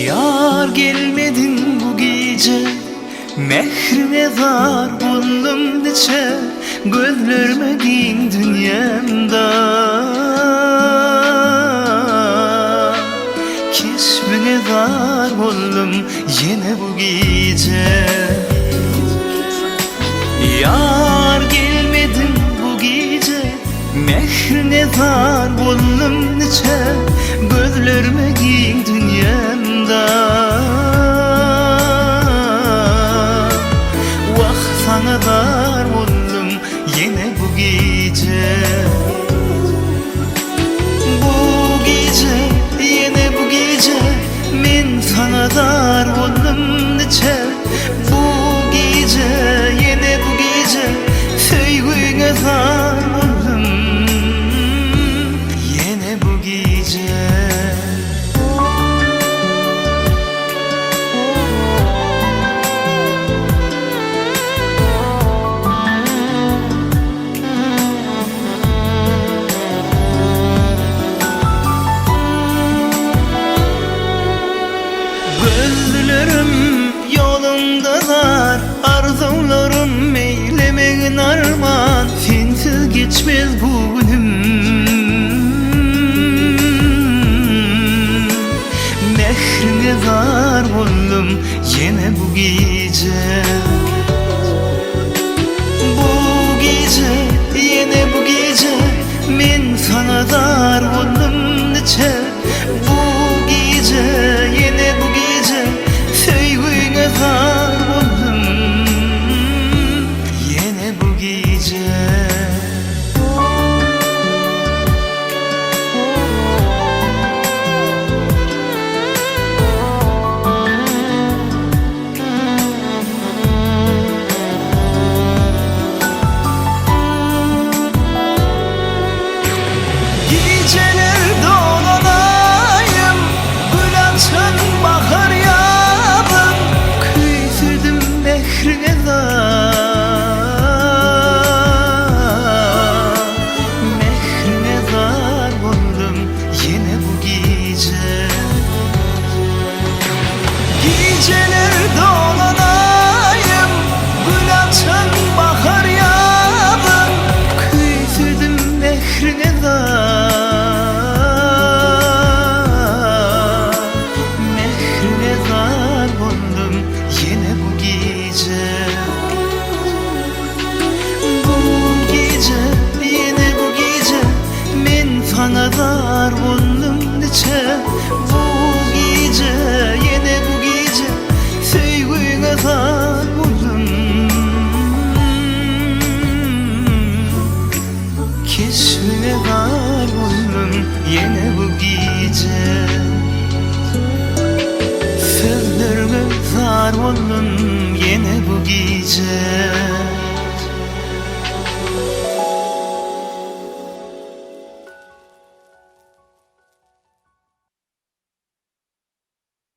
Yar gelmedin bu gece, mehrine zar buldum diçe, gözlermedin dünyamda. Keşfine zar buldum yine bu gece. Yar gelmedin bu gece, mehrine zar buldum diçe, gözlermedin dünyamda. Vah sana dar buldum yine bu gece. Bu gece, yine bu gece, men sana dar buldum diçe. Bu gece, yine bu gece, söygüne zar buldum yine bu gece. Gözlerim yolumdalar, arzularım eylemeğin arman, sensiz geçmez bu günüm. Mehrine zar buldum yine bu gece. Bu gece, yine bu gece, men sana dar buldum diçe. Bu gece, yine bu gece, söygüne zar buldum yine bu gece. Geceler dolanayım, gül açan bahar yağdım, kıytırdım mehrine zar, mehrine zar buldum yine bu gece. Geceler dolanayım, gül açan bahar yağdım, kıytırdım mehrine zar, mehrine zar buldum yine bu gece. Bu gece, yine bu gece, men sana zar buldum diçe. Bu gece, yine bu gece, söygüne zar buldum. Keşfine zar buldum yine bu gece. Sözlerime zar buldum yine bu gece.